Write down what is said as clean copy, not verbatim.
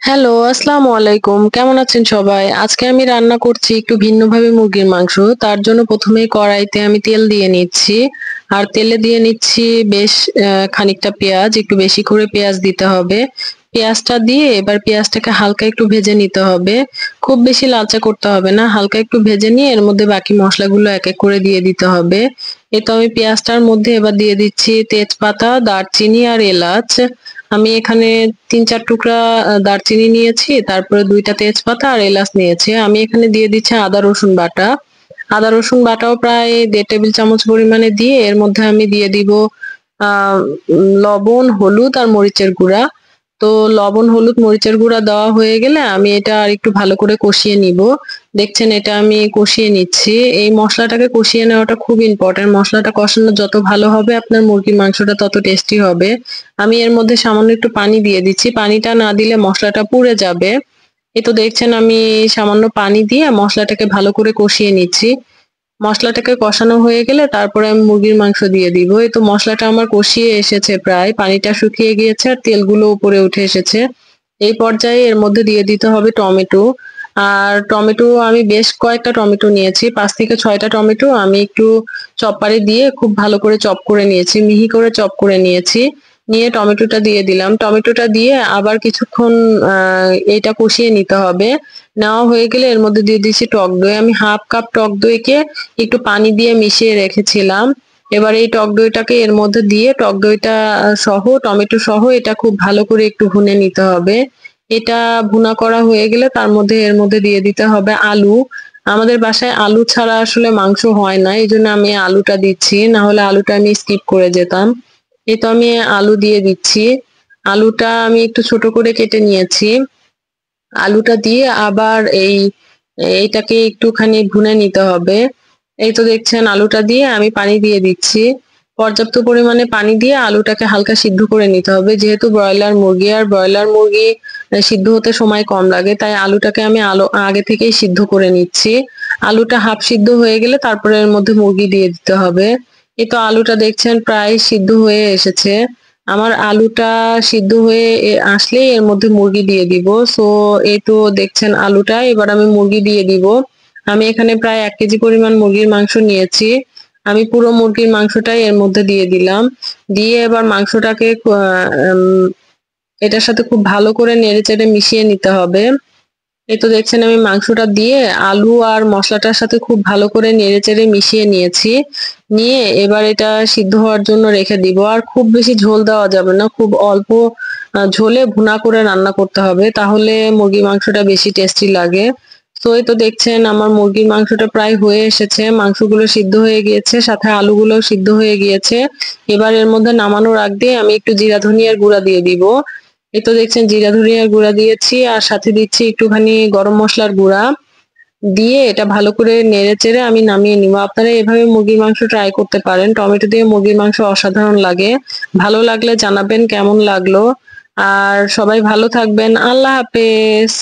Hello, আসসালামু আলাইকুম। কেমন আছেন সবাই? আজকে আমি রান্না করছি একটু ভিন্নভাবে মুরগির মাংস। তার জন্য ১ম এই কড়াইতে আমি তেল দিয়ে নিচ্ছি। আর তেলে দিয়ে নিচ্ছি বেশ খানিকটা পেঁয়াজ, একটু বেশি করে পেঁয়াজ দিতে হবে। পেঁয়াজটা দিয়ে এবার পেঁয়াজটাকে হালকা একটু ভেজে নিতে হবে। খুব বেশি লালচে করতে হবে না। হালকা একটু ভেজে নিয়ে এর মধ্যে বাকি মসলাগুলো এক করে দিয়ে দিতে হবে। এই তো আমি পেঁয়াজটার মধ্যে এবার দিয়ে দিচ্ছি তেজপাতা, দারচিনি আর এলাচ। আমি এখানে ৩-৪ টুকরা দারচিনি নিয়েছি, তারপরে ২ টা তেজপাতা আর এলাচ নিয়েছি। আমি এখানে দিয়ে দিচ্ছি আদা রসুন বাটা। আদা রসুন বাটাও প্রায় ১.৫ টেবিল চামচ পরিমাণে দিয়ে এর মধ্যে আমি দিয়ে দিব আ লবণ, হলুদ আর মরিচের গুঁড়া। তো লবণ, হলুদ, মরিচের গুঁড়া দেওয়া হয়ে গেলে আমি এটা আরেকটু ভালো করে কষিয়ে নিবো। দেখছেন এটা আমি কষিয়ে নিচ্ছি। এই মসলাটাকে কষিয়ে নেওয়াটা খুব ইম্পোর্টেন্ট। মসলাটা কষানো যত ভালো হবে আপনার মুরগির মাংসটা তত টেস্টি হবে। আমি এর মধ্যে সামান্য একটু পানি দিয়ে দিচ্ছি। পানিটা না দিলে মসলাটা পুড়ে যাবে। এই তো দেখছেন আমি সামান্য পানি দিয়ে মসলাটাকে ভালো করে কষিয়ে নিচ্ছি। মসলাটাকে কষানো হয়ে গেলে তারপরে আমি মুরগির মাংস দিয়ে দিব। এই তো মসলাটা আমার কষিয়ে এসেছে প্রায়। পানিটা শুকিয়ে গিয়েছে আর তেলগুলো উপরে উঠে এসেছে। এই পর্যায়ে এর মধ্যে দিয়ে দিতে হবে টমেটো। আর টমেটো আমি বেশ কয়েকটা টমেটো নিয়েছি। ৫ থেকে ৬ টা টমেটো আমি একটু চপারে দিয়ে খুব ভালো করে চপ করে নিয়েছি। মিহি করে চপ করে নিয়েছি। নিয়ে টমেটোটা দিয়ে দিলাম। টমেটোটা দিয়ে আবার কিছুক্ষণ আ এটা কষিয়ে নিতে হবে। নেওয়া হয়ে গেলে এর মধ্যে দিয়ে দিচ্ছি টক দই। আমি 1/2 কাপ টক দইকে একটু পানি দিয়ে মিশিয়ে রেখেছিলাম। এবার এই টক দইটাকে এর মধ্যে দিয়ে টক দইটা সহ টমেটো সহ এটা খুব ভালো করে একটু ভুনে নিতে হবে। এটা ভুনা করা হয়ে গেলে তার মধ্যে এর মধ্যে দিয়ে দিতে হবে আলু। আমাদের বাসায় আলু ছাড়া আসলে মাংস হয় না। এজন্য আমি আলুটা দিচ্ছি। না হলে আলুটা আমি স্কিপ করে যেতাম। এই তো আমি আলু দিয়ে দিচ্ছি। আলুটা আমি একটু ছোট করে কেটে নিয়েছি। আলুটা দিয়ে আবার এইটাকে একটুখানি ভুনে নিতে হবে। এই তো দেখছেন আলুটা দিয়ে আমি পানি দিয়ে দিচ্ছি। পর্যাপ্ত পরিমাণে পানি দিয়ে আলুটাকে হালকা সিদ্ধ করে নিতে হবে। যেহেতু ব্রয়লার মুরগি আর ব্রয়লার মুরগি সিদ্ধ হতে সময় কম লাগে। তাই আলুটাকে আমি আগে থেকেই সিদ্ধ করে নিচ্ছি। আলুটা হাফ সিদ্ধ হয়ে গেলে তারপরে এর মধ্যে মুরগি দিয়ে দিতে হবে। এই তো আলুটা দেখছেন প্রায় সিদ্ধ হয়ে এসেছে। আমার আলুটা সিদ্ধ হয়ে আসলেই এর মধ্যে মুরগি দিয়ে দিব। সো এই তো দেখছেন আলুটা এবার আমি মুরগি দিয়ে দিব। আমি এখানে প্রায় ১ কেজি পরিমাণ মুরগির মাংস নিয়েছি। আমি পুরো মুরগির মাংসটাই এর মধ্যে দিয়ে দিলাম। দিয়ে এবার মাংসটাকে এটার সাথে খুব ভালো করে নেড়েচেড়ে মিশিয়ে নিতে হবে। এই তো দেখছেন আমি মাংসটা দিয়ে আলু আর মসলাটার সাথে খুব ভালো করে নেড়েচেড়ে মিশিয়ে নিয়েছি। নিয়ে এবার এটা সিদ্ধ হওয়ার জন্য রেখে দিব। আর খুব বেশি ঝোল দেওয়া যাবে না। খুব অল্প ঝোলে ভুনা করে রান্না করতে হবে। তাহলে মুরগির মাংসটা বেশি টেস্টি লাগে। তো এই তো দেখছেন আমার মুরগির মাংসটা প্রায় হয়ে এসেছে। মাংসগুলো সিদ্ধ হয়ে গিয়েছে, সাথে আলুগুলোও সিদ্ধ হয়ে গিয়েছে। এবার এর মধ্যে নামানোর আগ দিয়ে আমি একটু জিরা ধনিয়ার গুঁড়া দিয়ে দিব। এই তো দেখছেন জিরা ধনিয়ার গুঁড়া দিয়েছি আর সাথে দিচ্ছি একটুখানি গরম মসলার গুঁড়া। দিয়ে এটা ভালো করে নেড়েচেড়ে আমি নামিয়ে নিবো। আপনারা এভাবে মুরগির মাংস ট্রাই করতে পারেন। টমেটো দিয়ে মুরগির মাংস অসাধারণ লাগে। ভালো লাগলে জানাবেন কেমন লাগলো। আর সবাই ভালো থাকবেন। আল্লাহ হাফেজ।